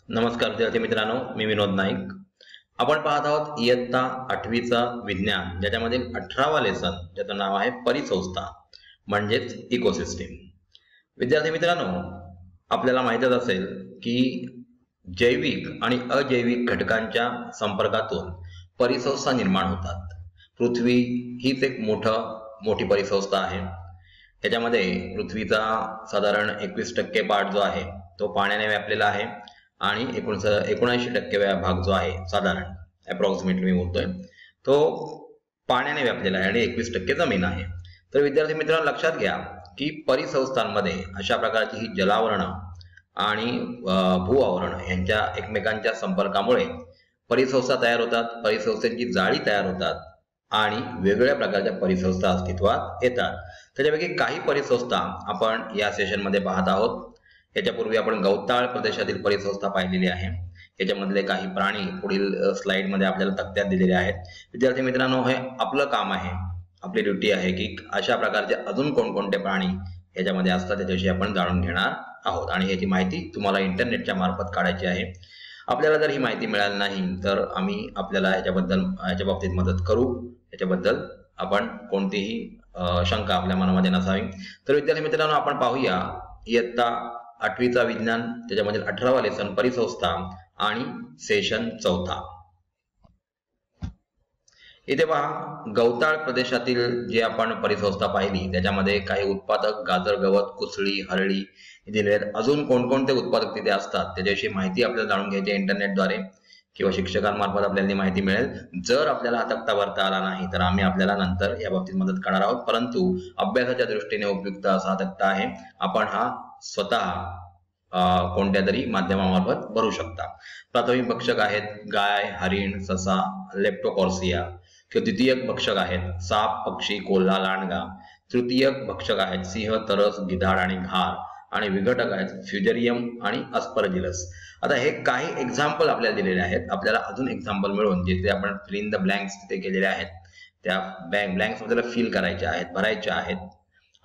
नमस्कार विद्यार्थी मित्रांनो, मी विनोद नाईक. आपण पाहत आहोत इयत्ता 8वीचा विज्ञान, ज्याच्यामधील 18वा लेसन, ज्याचं नाव आहे परिसंस्था म्हणजेच इकोसिस्टीम. विद्यार्थी मित्रांनो, आपल्याला माहीतच असेल की जैविक आणि अजैविक घटकांच्या संपर्कातून परिसंस्था निर्माण होतात. पृथ्वी हीच एक मोठी परिसंस्था आहे. त्याच्यामध्ये पृथ्वीचा साधारण 21% पार्ट जो आहे तो पाण्याने व्यापलेला आहे आणि 79% भाग जो आहे साधारण अप्रॉक्सिमेटली मी बोलतोय तो पाण्याने व्यापलेला आहे आणि 21% जमीन आहे. तर विद्यार्थी मित्रांनो, लक्षात घ्या की परिसंस्थांमध्ये अशा प्रकारची ही जलावरण आणि भूआवरण यांच्या एकमेकांच्या संपर्कामुळे परिसंस्था तयार होतात, परिसंस्थेची जाळी तयार होतात आणि वेगवेगळ्या प्रकारच्या परिसंस्था अस्तित्वात येतात. त्याच्यापैकी काही परिसंस्था आपण या सेशनमध्ये पाहत आहोत. याच्यापूर्वी आपण गवताळ प्रदेशातील परिसंस्था पाहिलेली आहे. याच्यामधले काही प्राणी पुढील स्लाइडमध्ये आपल्याला तक्त्यात दिलेले आहेत. विद्यार्थी मित्रांनो, हे आपलं काम आहे, आपली ड्युटी आहे की अशा प्रकारचे अजून कोणकोणते प्राणी याच्यामध्ये असतात त्याच्याविषयी आपण जाणून घेणार आहोत आणि याची माहिती तुम्हाला इंटरनेटच्या मार्फत काढायची आहे. आपल्याला जर ही माहिती मिळाली नाही तर आम्ही आपल्याला याच्या बाबतीत मदत करू. याच्याबद्दल आपण कोणतीही शंका आपल्या मनामध्ये नसावी. तर विद्यार्थी मित्रांनो, आपण पाहूया इयत्ता 8वीचा विज्ञान, त्याच्यामधील 18वा लेसन परिसंस्था आणि सेशन 4. इथे पहा, गवताळ प्रदेशातील जे आपण परिसंस्था पाहिली त्याच्यामध्ये काही उत्पादक गाजर, गवत, कुसळी, हरळी दिलेले आहेत. अजून कोणकोणते उत्पादक तिथे असतात त्याच्याविषयी माहिती आपल्याला जाणून घ्यायची इंटरनेटद्वारे किंवा शिक्षकांमार्फत आपल्याला माहिती मिळेल. जर आपल्याला हा तक्ता भरता आला नाही तर आम्ही आपल्याला नंतर या बाबतीत मदत करणार आहोत, परंतु अभ्यासाच्या दृष्टीने उपयुक्त असा तक्ता आहे. आपण हा स्वतः कोणत्या तरी माध्यमामार्फत भरू शकता. प्राथमिक भक्षक आहेत गाय, हरिण, ससा, लेप्टोकॉर्सिया. द्वितीयक भक्षक आहेत साप, पक्षी, कोल्हा, लांडगा. तृतीयक भक्षक आहेत सिंह, तरस, गिधाड आणि घार. आणि विघटक आहेत फ्युजेरियम आणि अस्परजिलस. आता हे काही एक्झाम्पल आपल्याला दिलेले आहेत. आपल्याला अजून एक्झाम्पल मिळून जिथे आपण फिल इन द ब्लँक्स तिथे केलेले आहेत त्या ब्लँक्स आपल्याला फिल करायचे आहेत, भरायचे आहेत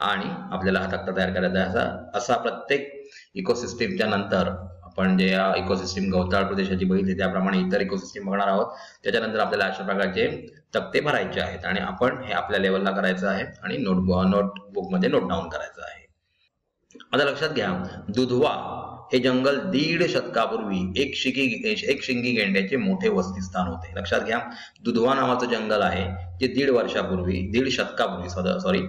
आणि आपल्याला हा तक्ता तयार करायचा आहे. असा प्रत्येक इकोसिस्टीमच्या नंतर आपण जे इकोसिस्टीम गवताळ प्रदेशाची बघितली त्याप्रमाणे इतर इकोसिस्टीम बघणार आहोत. त्याच्यानंतर आपल्याला अशा प्रकारचे तक्ते भरायचे आहेत आणि आपण हे आपल्या लेवलला करायचं आहे आणि नोटबुक मध्ये नोट डाऊन करायचं आहे. आता लक्षात घ्या, दुधवा हे जंगल 1.5 शतकापूर्वी एक शिंगी गेंड्याचे मोठे वसतिस्थान होते. लक्षात घ्या, दुधवा नावाचं जंगल आहे जे 1.5 शतकापूर्वी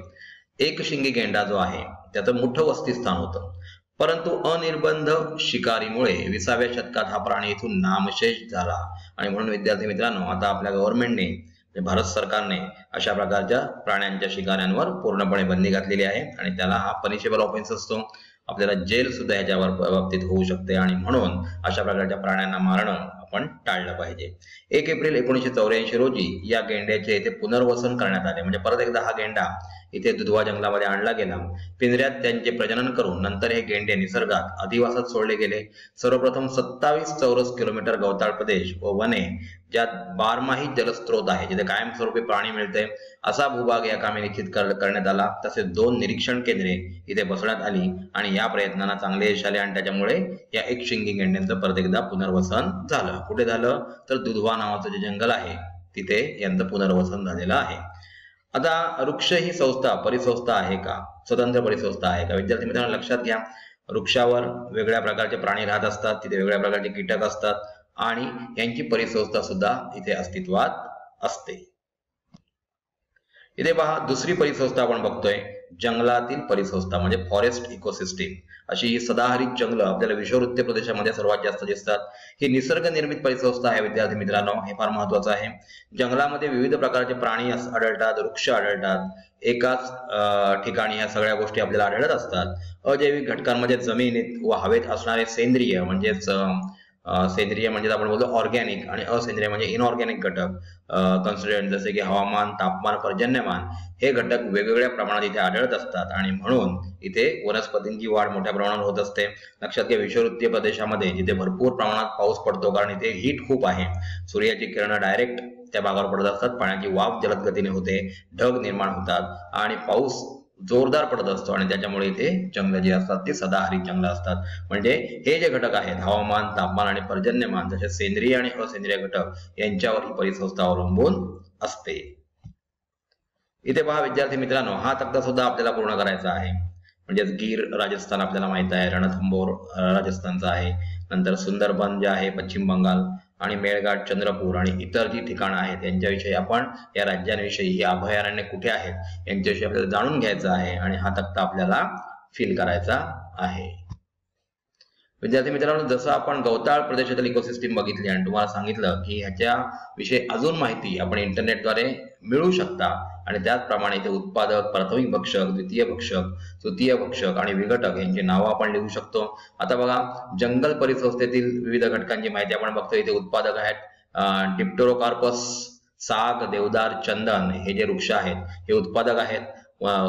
एक शिंगी गेंडा जो आहे त्याचं मोठं वसतिस्थान होतं. परंतु अनिर्बंध शिकारीमुळे 20व्या शतकात हा प्राणी इथून नामशेष झाला आणि म्हणून विद्यार्थी मित्रांनो, आता आपल्या गव्हर्नमेंटने, भारत सरकारने अशा प्रकारच्या प्राण्यांच्या शिकाऱ्यांवर पूर्णपणे बंदी घातलेली आहे आणि त्याला हा पनिशेबल ऑफेन्स असतो. आपल्याला जेल सुद्धा ह्याच्यावर बाबतीत होऊ शकते आणि म्हणून अशा प्रकारच्या प्राण्यांना मारणं आपण टाळलं पाहिजे. 1 एप्रिल 1984 रोजी या गेंड्याचे इथे पुनर्वसन करण्यात आले. म्हणजे परत एकदा हा गेंडा इथे दुधवा जंगलामध्ये आणला गेला. पिंजऱ्यात त्यांचे प्रजनन करून नंतर हे गेंडे निसर्गात अधिवासात सोडले गेले. सर्वप्रथम 27 चौरस किलोमीटर गवताळ प्रदेश व वने ज्यात बारमाही जलस्रोत आहे, जिथे कायमस्वरूपी पाणी मिळते, असा भूभाग या कामी निश्चित करण्यात आला. तसेच 2 निरीक्षण केंद्रे इथे बसवण्यात आली आणि या प्रयत्नांना चांगले यश आले आणि त्याच्यामुळे या एक शिंगी गेंड्यांचं परत एकदा पुनर्वसन झालं. कुठे झालं तर दुधवा नावाचं जे जंगल आहे तिथे यांचं पुनर्वसन झालेलं आहे. आता वृक्ष ही परिसंस्था आहे का, स्वतंत्र परिसंस्था आहे का? विद्यार्थी मित्रांनो, लक्षात घ्या, वृक्षावर वेगळ्या प्रकारचे प्राणी राहत असतात, तिथे वेगळ्या प्रकारचे कीटक असतात आणि यांची परिसंस्था सुद्धा इथे अस्तित्वात असते. इथे पहा, दुसरी परिसंस्था आपण बघतोय जंगलातील परिसंस्था म्हणजे फॉरेस्ट इकोसिस्टीम. अशी ही सदाहरित जंगल आपल्याला विषुववृत्तीय प्रदेशामध्ये सर्वात जास्त दिसतात. ही निसर्ग निर्मित परिसंस्था आहे. विद्यार्थी मित्रांनो, हे फार महत्वाचं आहे. जंगलामध्ये विविध प्रकारचे प्राणी आढळतात, वृक्ष आढळतात. एकाच ठिकाणी ह्या सगळ्या गोष्टी आपल्याला आढळत असतात. अजैविक घटकांमध्ये जमिनीत व हवेत असणारे सेंद्रिय म्हणजे आपण बोलतो ऑर्गॅनिक आणि असेंद्रिय म्हणजे इनऑर्गॅनिक घटक कन्सिडरंट जसे की हवामान, तापमान, पर्जन्यमान हे घटक वेगवेगळ्या प्रमाणात इथे आढळत असतात आणि म्हणून इथे वनस्पतींची वाढ मोठ्या प्रमाणात होत असते. लक्षात घ्या, विषुववृत्तीय प्रदेशामध्ये जिथे भरपूर प्रमाणात पाऊस पडतो कारण इथे हीट खूप आहे, सूर्याची किरण डायरेक्ट त्या भागावर पडत असतात, पाण्याची वाफ जलद गतीने होते, ढग निर्माण होतात आणि पाऊस जोरदार पडत असतो आणि त्याच्यामुळे इथे जंगल जे असतात ते सदाहरित जंगल असतात. म्हणजे हे जे घटक आहेत हवामान, तापमान आणि पर्जन्यमान जसे सेंद्रिय आणि असेंद्रिय घटक यांच्यावर ही परिसंस्था अवलंबून असते. इथे पहा विद्यार्थी मित्रांनो, हा तक्ता सुद्धा आपल्याला पूर्ण करायचा आहे. म्हणजेच गीर राजस्थान आपल्याला माहित आहे, रणथंबोर राजस्थानचा आहे, नंतर सुंदरबन जे आहे पश्चिम बंगाल आणि मेळघाट, चंद्रपूर आणि इतर जी ठिकाणं आहेत यांच्याविषयी आपण या राज्यांविषयी, या अभयारण्य कुठे आहेत यांच्याविषयी आपल्याला जाणून घ्यायचं आहे आणि हा तक्ता आपल्याला फिल करायचा आहे. विद्यार्थी मित्रांनो, जसं आपण गवताळ प्रदेशातील इकोसिस्टीम बघितली आणि तुम्हाला सांगितलं की ह्याच्या विषयी अजून माहिती आपण इंटरनेटद्वारे मिळवू शकता आणि त्याचप्रमाणे इथे उत्पादक, प्राथमिक भक्षक, द्वितीय भक्षक, तृतीय भक्षक आणि विघटक यांची नावं आपण लिहू शकतो. आता बघा, जंगल परिसंस्थेतील विविध घटकांची माहिती आपण बघतो. इथे उत्पादक आहेत डिप्टेरोकार्पस, साग, देवदार, चंदन हे जे वृक्ष आहेत हे उत्पादक आहेत.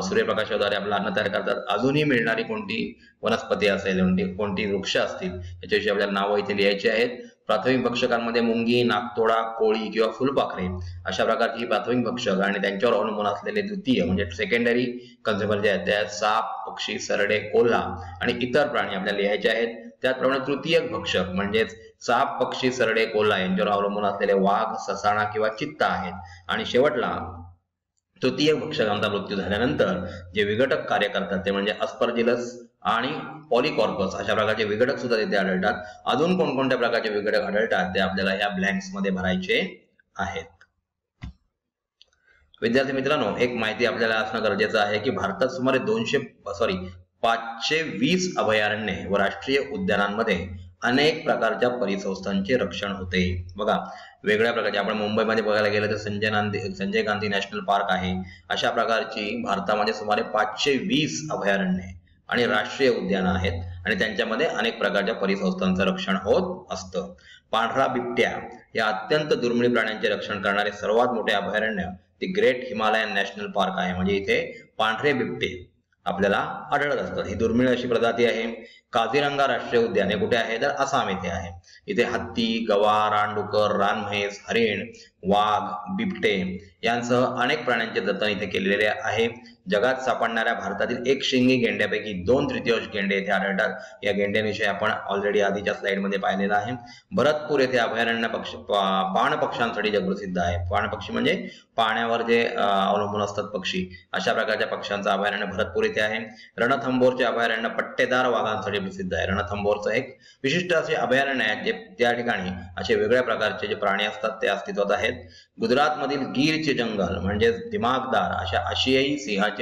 सूर्यप्रकाशाद्वारे आपलं अन्न तयार करतात. अजूनही मिळणारी कोणती वनस्पती असेल, कोणती वृक्ष असतील याच्याविषयी आपल्याला नावं इथे लिहायची आहेत. प्राथमिक भक्षकांमध्ये मुंगी, नागतोडा, कोळी किंवा फुलपाखरे अशा प्रकारची प्राथमिक भक्षक आणि त्यांच्यावर अवलंबून असलेले द्वितीय म्हणजे सेकंडरी कन्झ्युमर जे आहेत त्यात साप, पक्षी, सरडे, कोल्हा आणि इतर प्राणी आपल्याला लिहायचे आहेत. त्याचप्रमाणे तृतीय भक्षक म्हणजेच साप, पक्षी, सरडे, कोल्हा यांच्यावर अवलंबून असलेले वाघ, ससाणा किंवा चित्ता आहेत. आणि शेवटला तृतीय भक्षकांचा मृत्यू झाल्यानंतर जे विघटक कार्य करतात ते म्हणजे अस्परजिलस आणि पॉलिकॉर्पस अशा प्रकारचे विघटक सुद्धा तिथे आढळतात. अजून कोणकोणत्या प्रकारचे विघटक आढळतात ते आपल्याला या ब्लँक्स मध्ये भरायचे आहेत. विद्यार्थी मित्रांनो, एक माहिती आपल्याला असणं गरजेचं आहे की भारतात सुमारे 520 अभयारण्ये व राष्ट्रीय उद्यानांमध्ये अनेक प्रकारच्या परिसंस्थांचे रक्षण होते. बघा, वेगळ्या प्रकारचे आपण मुंबईमध्ये बघायला गेलं तर संजय गांधी नॅशनल पार्क आहे. अशा प्रकारची भारतामध्ये सुमारे 520 अभयारण्ये आणि राष्ट्रीय उद्यानं आहेत आणि त्यांच्यामध्ये अनेक प्रकारच्या परिसंस्थांचं रक्षण होत असतं. पांढरा बिबट्या या अत्यंत दुर्मिळ प्राण्यांचे रक्षण करणारे सर्वात मोठे अभयारण्य ती ग्रेट हिमालयन नॅशनल पार्क आहे. म्हणजे इथे पांढरे बिबटे आपल्याला आढळत असतात. ही दुर्मिळ अशी प्रजाती आहे. काझीरंगा राष्ट्रीय उद्यान हे कुठे आहे तर आसाम येथे आहे. इथे हत्ती, गवा, रानडुकर, रानम्हैस, हरिण, वाघ, बिबटे यांसह अनेक प्राण्यांचे जतन इथे केलेले आहे. जगात सापडणाऱ्या भारतातील एक शिंगी गेंड्यापैकी 2/3 गेंडे येथे आढळतात. या गेंड्यांविषयी आपण ऑलरेडी आधीच्या स्लाइड मध्ये पाहिलेलं आहे. भरतपूर येथे अभयारण्य पाण पक्ष्यांसाठी जगप्रसिद्ध आहे. पाण पक्षी म्हणजे पाण्यावर जे अवलंबून असतात पक्षी, अशा प्रकारच्या पक्ष्यांचं अभयारण्य भरतपूर येथे आहे. रणथंबोरचे अभयारण्य पट्टेदार वाघांसाठी प्रसिद्ध आहे. रणथंबोरचं एक विशिष्ट असे अभयारण्य आहे जे त्या ठिकाणी असे वेगळ्या प्रकारचे जे प्राणी असतात ते अस्तित्वात आहेत. गुजरात मधील गीरचे जंगल म्हणजे दिमागदार अशा आशियाई सिंहाचे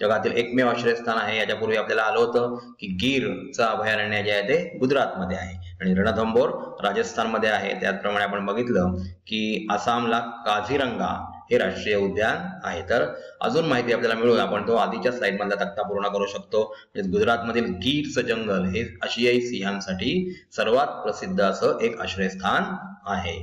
जगातील एकमेव आश्रयस्थान आहे. याच्यापूर्वी आपल्याला आलं होतं की गीरचं अभयारण्य जे आहे ते गुजरातमध्ये आहे आणि रणथंबोर राजस्थानमध्ये आहे. त्याचप्रमाणे आपण बघितलं की आसामला काझीरंगा हे राष्ट्रीय उद्यान आहे. तर अजून माहिती आपल्याला मिळून आपण तो आधीच्या स्लाइड मधला तक्ता पूर्ण करू शकतो. गुजरातमधील गीरचं जंगल हे आशियाई सिंहांसाठी सर्वात प्रसिद्ध असं एक आश्रयस्थान आहे.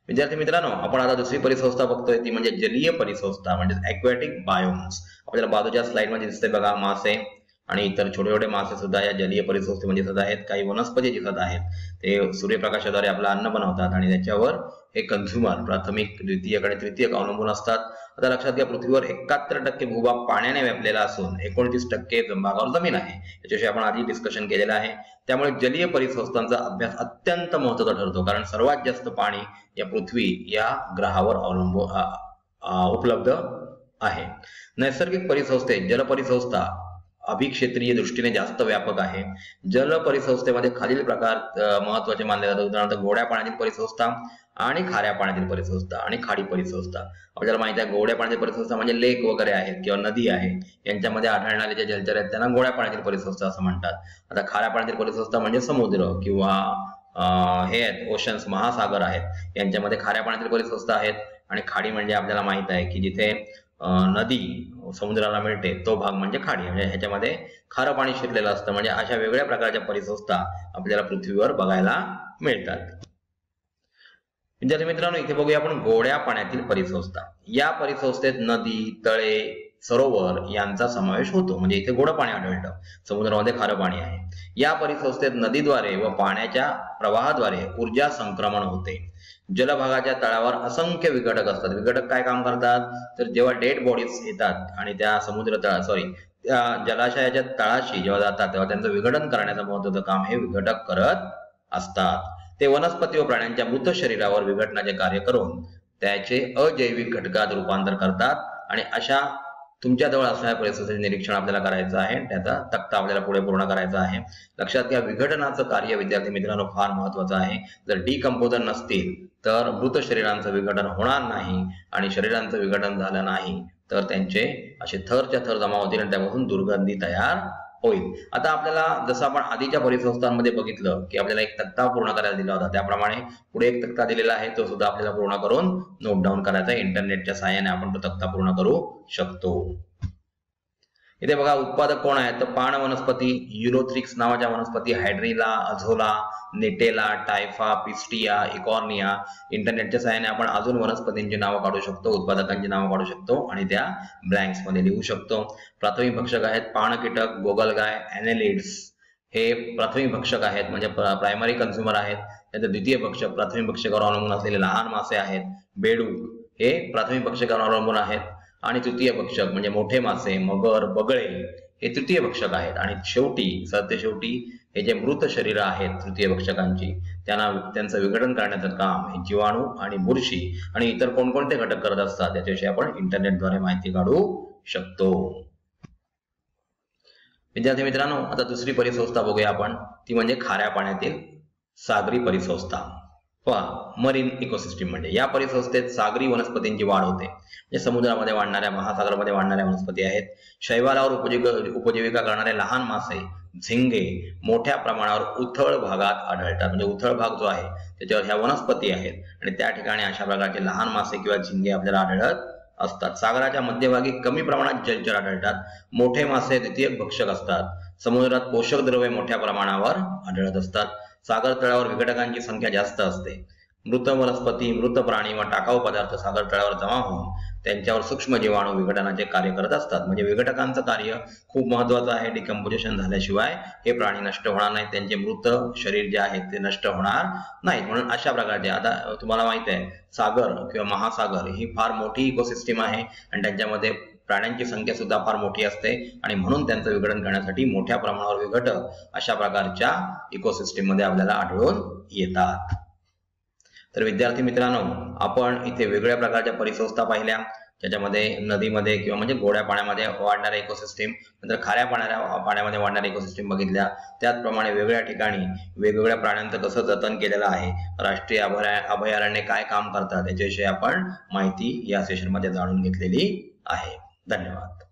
विद्यार्थी मित्रांनो, आपण आता दुसरी परिसंस्था बघतोय ती म्हणजे जलीय परिसंस्था म्हणजे ॲक्वॅटिक बायोम्स. आपल्याला बाजूच्या स्लाइड मध्ये दिसते बघा, मासे आणि इतर छोटे छोटे मासे सुद्धा या जलीय परिसंस्थेमध्ये दिसत आहेत. काही वनस्पती दिसत आहेत. ते सूर्यप्रकाशाद्वारे आपलं अन्न बनवतात आणि त्याच्यावर हे कन्झ्युमर प्राथमिक, द्वितीयक आणि तृतीयक अवलंबून असतात. आता लक्षात घ्या, पृथ्वीवर 71% भूभाग पाण्याने व्यापलेला असून 29% भागावर जमीन आहे. याच्याविषयी आपण आधी डिस्कशन केलेलं आहे. त्यामुळे जलीय परिसंस्थांचा अभ्यास अत्यंत महत्त्वाचा ठरतो, कारण सर्वात जास्त पाणी या पृथ्वी या ग्रहावर उपलब्ध आहे. नैसर्गिक परिसंस्थेत जलपरिसंस्था अभिक्षेत्रीय दृष्टीने जास्त व्यापक आहे. जल परिसंस्थेमध्ये खालील प्रकार महत्वाचे मानले जातात. उदाहरणार्थ गोड्या पाण्यातील परिसंस्था आणि खाऱ्या पाण्यातील परिसंस्था आणि खाडी परिसंस्था. आपल्याला माहिती आहे गोड्या पाण्यातील परिसंस्था म्हणजे लेक वगैरे आहेत किंवा नदी आहे यांच्यामध्ये आढळणारे जे जलचर आहेत त्यांना गोड्या पाण्यातील परिसंस्था असं म्हणतात. आता खाऱ्या पाण्यातील परिसंस्था म्हणजे समुद्र किंवा हे आहेत ओशन्स, महासागर आहेत, यांच्यामध्ये खाऱ्या पाण्यातील परिसंस्था आहेत. आणि खाडी म्हणजे आपल्याला माहित आहे की जिथे नदी समुद्राला मिळते तो भाग म्हणजे खाडी, म्हणजे ह्याच्यामध्ये खारं पाणी शिरलेलं असतं. म्हणजे अशा वेगळ्या प्रकारच्या परिसंस्था आपल्याला पृथ्वीवर बघायला मिळतात. विद्यार्थी मित्रांनो, इथे बघूया आपण गोड्या पाण्यातील परिसंस्था. या परिसंस्थेत नदी, तळे, सरोवर यांचा समावेश होतो. म्हणजे इथे गोड पाणी आढळतं, समुद्रामध्ये खारं पाणी आहे. या परिसंस्थेत नदीद्वारे व पाण्याच्या प्रवाहाद्वारे ऊर्जा संक्रमण होते. जलभागाच्या तळावर असंख्य विघटक असतात. विघटक काय काम करतात, तर जेव्हा डेड बॉडीज येतात आणि त्या त्या जलाशयाच्या तळाशी जेव्हा जातात तेव्हा त्यांचं विघटन करण्याचं महत्त्वाचं काम हे विघटक करत असतात. ते वनस्पती व प्राण्यांच्या मृत शरीरावर विघटनाचे कार्य करून त्याचे अजैविक घटकात रूपांतर करतात. आणि अशा तुमच्याजवळ असणाऱ्या परिस्थितीचे निरीक्षण आपल्याला करायचं आहे. त्याचा तक्ता आपल्याला पुढे पूर्ण करायचा आहे. लक्षात घ्या, विघटनाचं कार्य विद्यार्थी मित्रांनो फार महत्वाचं आहे. जर डिकम्पोजर नसतील तर मृत शरीरांचं विघटन होणार नाही, आणि शरीरांचं विघटन झालं नाही तर त्यांचे असे थरच्या थर जमा होतील आणि त्यापासून दुर्गंधी तयार होईल. आता आपल्याला जसं आपण आधीच्या परिसंस्थांमध्ये बघितलं की आपल्याला एक तक्ता पूर्ण करायला दिला होता, त्याप्रमाणे पुढे एक तक्ता दिलेला आहे, तो सुद्धा आपल्याला पूर्ण करून नोट डाऊन करायचा आहे. इंटरनेटच्या सहाय्याने आपण तो तक्ता पूर्ण करू शकतो. इथे बघा, उत्पादक कोण आहेत, तर पाण वनस्पती, युरोथ्रिक्स नावाच्या वनस्पती, हायड्रिला, अझोला, नेटेला, टायफा, पिस्टिया, इकॉर्निया. इंटरनेटच्या सहाय्याने आपण अजून वनस्पतींची नावं काढू शकतो, उत्पादकांची नावं काढू शकतो आणि त्या ब्लँक्स मध्ये लिहू शकतो. प्राथमिक भक्षक आहेत पाणकीटक, गोगलगाय, ॲनेलिड्स हे प्राथमिक भक्षक आहेत, म्हणजे प्रायमरी कन्झ्युमर आहेत. त्यानंतर द्वितीय भक्षक प्राथमिक भक्षकावर अवलंबून असलेले लहान मासे आहेत. बेडूक हे प्राथमिक भक्षकावर अवलंबून आहेत. आणि तृतीय भक्षक म्हणजे मोठे मासे, मगर, बगळे हे तृतीय भक्षक आहेत. आणि शेवटी हे जे मृत शरीर आहेत तृतीय भक्षकांची, त्यांचं विघटन करण्याचं काम हे जीवाणू आणि बुरशी आणि इतर कोणकोणते घटक करत असतात त्याच्याविषयी आपण इंटरनेटद्वारे माहिती काढू शकतो. विद्यार्थी मित्रांनो, आता दुसरी परिसंस्था बघूया आपण, ती म्हणजे खाऱ्या पाण्यातील सागरी परिसंस्था. Marine ecosystem. म्हणजे या परिसंस्थेत सागरी वनस्पतींची वाढ होते. म्हणजे समुद्रामध्ये वाढणाऱ्या, महासागरामध्ये वाढणाऱ्या वनस्पती आहेत. शैवालावर उपजीविका करणारे लहान मासे, झिंगे मोठ्या प्रमाणावर उथळ भागात आढळतात. म्हणजे उथळ भाग जो आहे त्याच्यावर ह्या वनस्पती आहेत आणि त्या ठिकाणी अशा प्रकारचे लहान मासे किंवा झिंगे आपल्याला आढळत असतात. सागराच्या मध्यभागी कमी प्रमाणात जलचर आढळतात. मोठे मासे द्वितीयक भक्षक असतात. समुद्रात पोषक द्रव्ये मोठ्या प्रमाणावर आढळत असतात. सागर तळावर विघटकांची संख्या जास्त असते. मृत वनस्पती, मृत प्राणी व टाकाऊ पदार्थ सागर तळावर जमा होऊन त्यांच्यावर सूक्ष्म जीवाणू विघटनाचे कार्य करत असतात. म्हणजे विघटकांचं कार्य खूप महत्वाचं आहे. डिकम्पोजिशन झाल्याशिवाय हे प्राणी नष्ट होणार नाहीत, त्यांचे मृत शरीर जे आहे ते नष्ट होणार नाहीत. म्हणून अशा प्रकारचे, आता तुम्हाला माहित आहे सागर किंवा महासागर ही फार मोठी इकोसिस्टीम आहे आणि त्यांच्यामध्ये प्राण्यांची संख्या सुद्धा फार मोठी असते आणि म्हणून त्यांचं विघटन करण्यासाठी मोठ्या प्रमाणावर विघटक अशा प्रकारच्या इकोसिस्टीम मध्ये आपल्याला आढळून येतात. तर विद्यार्थी मित्रांनो, आपण इथे वेगवेगळ्या प्रकारच्या परिसंस्था पाहिल्या, ज्याच्यामध्ये नदीमध्ये किंवा म्हणजे गोड्या पाण्यामध्ये वाढणाऱ्या इकोसिस्टीम, नंतर खाऱ्या पाण्यामध्ये वाढणाऱ्या इकोसिस्टीम बघितल्या. त्याचप्रमाणे वेगवेगळ्या ठिकाणी वेगवेगळ्या प्राण्यांचं कसं जतन केलेलं आहे, राष्ट्रीय अभयारण्ये काय काम करतात याच्याविषयी आपण माहिती या सेशनमध्ये जाणून घेतलेली आहे. धन्यवाद.